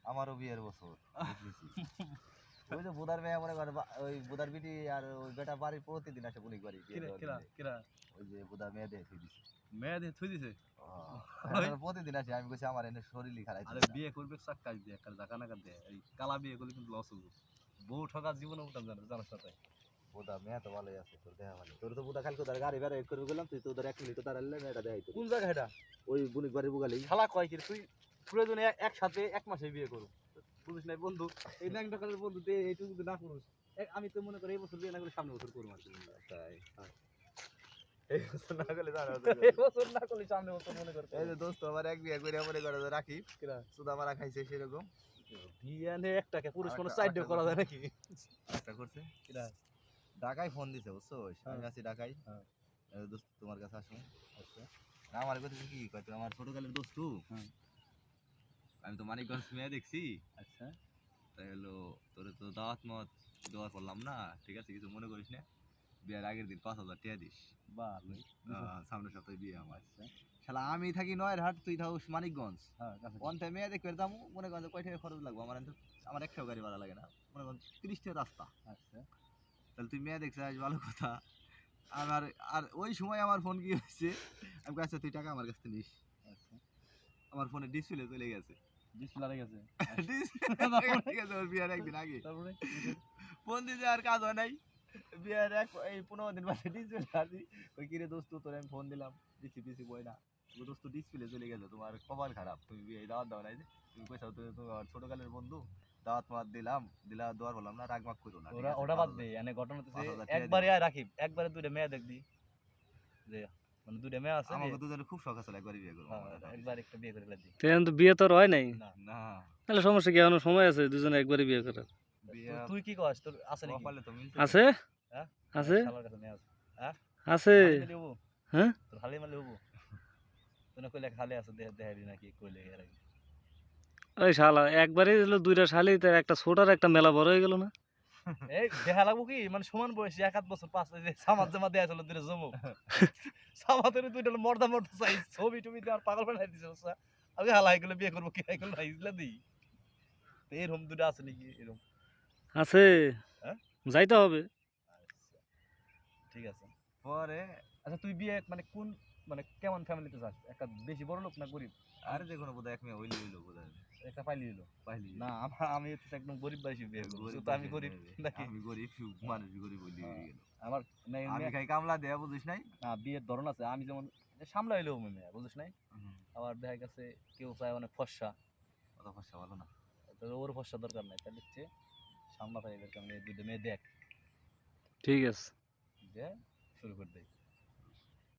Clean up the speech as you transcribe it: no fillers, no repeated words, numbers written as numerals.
আমারও বিয়ের বছর বুঝেছি। ওই যে বুদার মেয়ে মনে করে ওই বুদার বিটি আর ওই বেটা বাড়ি প্রতিদিন আসে বুনিক বাড়ি বিয়ে দেওয়ার জন্য। ওই যে বুদার মেয়ে দিয়ে থুই দিছে। মেয়ে দিয়ে থুই দিছে প্রতিদিন আসে। আমি কইছি আমার এনে শরীরই খারাপ। আরে বিয়ে করবে সাক্কাজ দিয়ে একটা জাকা নাকা দিয়ে এই কালা বিয়ে করলে কিন্তু লস হবো। বউ ঠকা জীবনে উঠাম জানার সাথে বুদা মেয়ে তো ভালোই আছে তোর দেখা ভালো। তোর তো বুদা কালকে তার গাড়ি বেড়া করবে গেলাম তুই তো ওদের 1 মিনিট দাঁড়ালে মেয়েটা দেখাইতো। কোন জায়গা এটা? ওই বুনিক বাড়ির বুগালেই। শালা কয় কি তুই প্রয়োজনে একসাথে 1 মাসে বিয়ে করো। বুঝিস না বন্ধু এই ন্যাংটা কালের বন্ধু তুই এইটুকু যদি না করিস আমি তো মনে করি এই বছর বিয়ে না করে সামনে বছর করবো আর কি। তাই এই বছর না করলে জানো এই বছর না করলে সামনে বছর মনে করতে এই যে দোস্ত আমার এক বিয়ে করে মনে করে রাখি সুদা মারা খাইছে সেরকম বিয়ে নে একটাকে পুরুষ মানুষ সাইডে করা যায় নাকি? একটা করছে ঢাকায় ফোন দিছে বুঝছো আমি আছি ঢাকায় দোস্ত তোমার কাছে আসো। আচ্ছা না আমার কথা কি কয় তুই আমার ছোটকালের দোস্ত। আমি তো মানিকগঞ্জ মেয়ে দেখছি। আচ্ছা তাই হলো তোরে তো দাওয়াত মত দেওয়া করলাম না ঠিক আছে কিছু মনে করিস না বিয়ের আগের দিন 5,000 টাকা দিস। ভালোই সামনের সপ্তাহে বিয়ে আমার। শালা আমি থাকি নয়রহাট তুই থাকুস মানিকগঞ্জ। ওয়ান টাইম মেয়ে দেখবে দাম মনে করেন কয় টাকা খরচ লাগবে আমার 100 গাড়ি ভাড়া লাগে না মনে করেন 30 টাকা রাস্তা। আচ্ছা তাহলে তুই মেয়ে দেখছিস আজ ভালো কথা। আমার আর ওই সময় আমার ফোন কি হয়েছে আমি কাছে তুই টাকা আমার কাছ থেকে নিস। আচ্ছা আমার ফোনে ডিসপ্লে চলে গেছে। ডিসপ্লে আরে গেছে ঠিক আছে ওর বিয়ার একদিন আগে তারপরে ফোন দিতে আর কাজ হয় নাই বিয়ার এই 15 দিন বাদে ডিসপ্লে আসি ওই কিরে দোস্ত তোর আমি ফোন দিলাম দিছি পিসি বই না ও দোস্ত ডিসপ্লে চলে গেছে তোমার কপাল খারাপ তুমি বিয়ে দাওয়াত দাও নাই যে তুমি কইছো তোমার ছোটকালের বন্ধু দাওয়াত মাত দিলাম দোয়ার বললাম না রাগ মাগ করো না ওটা বাদ দে এনে ঘটনা হচ্ছে একবারে আয় রাখি একবারে দুইটা মেয়ে দেখবি যে মানে দুইটা মেয়ে আছে আমাকে দুজনে খুব শখ আছে একবারই বিয়ে করব একবার একটা বিয়ে করে লাগি তেন তো বিয়ে তো হয় নাই না তাহলে সমস্যা কি এখনো সময় আছে দুজনে একবারই বিয়ে করার। তুই কি কস তোর আছে নাকি কপালে তো মিলছে আছে হ্যাঁ আছে শালার কাছে মেয়ে আছে হ্যাঁ আছে হ্যাঁ তোর হালি মালে হবো তুই না কইলে খালি আছে দেখাবি নাকি কইলে এর আগে ওই শালা একবারই দিল দুইটা শালি তার একটা ছোটার একটা মেলা বড় হয়ে গেল না। এই দেখা লাগবো কি মানে সমান বয়সী 1 বছর পাঁচ যে সামাজ জমা দেয়া ছিল দুইটা জমো সামাতের দুইটা মর্দা মর্দা সাইজ ছবি টবি দেওয়ার পাগল বানাই দিছে বুঝছা আমি হালাই গুলো বিয়ে করবো কি এগুলো ইজলা দি এরকম দুটো আছে নাকি এরকম আছে হ্যাঁ যাইতে হবে। আচ্ছা ঠিক আছে পরে আচ্ছা তুই বিয়ে মানে কোন মানে কেমন ফ্যামিলিতে যাস একটা বেশি বড় লোক না গরিব আরে যে কোনো বোধহয় এক মেয়ে হইলো বোধহয় একটা পাইলি না আমি হচ্ছে একদম গরিব বাড়ি বিয়ে করব তো আমি গরিব নাকি আমি গরিব মানুষ গরিব হইলি হয়ে গেল আমার আমি খাই কামলা দেয়া বুঝিস নাই না বিয়ের ধরন আছে আমি যেমন সামলা হইলেও মেয়ে বুঝিস নাই আবার দেখা গেছে কেউ চায় অনেক ফর্সা অত ফর্সা ভালো না তো ওর ফর্সা দরকার নাই তাহলে হচ্ছে সামলা পাই এরকম দুটো মেয়ে দেখ ঠিক আছে যে শুরু করে দেয়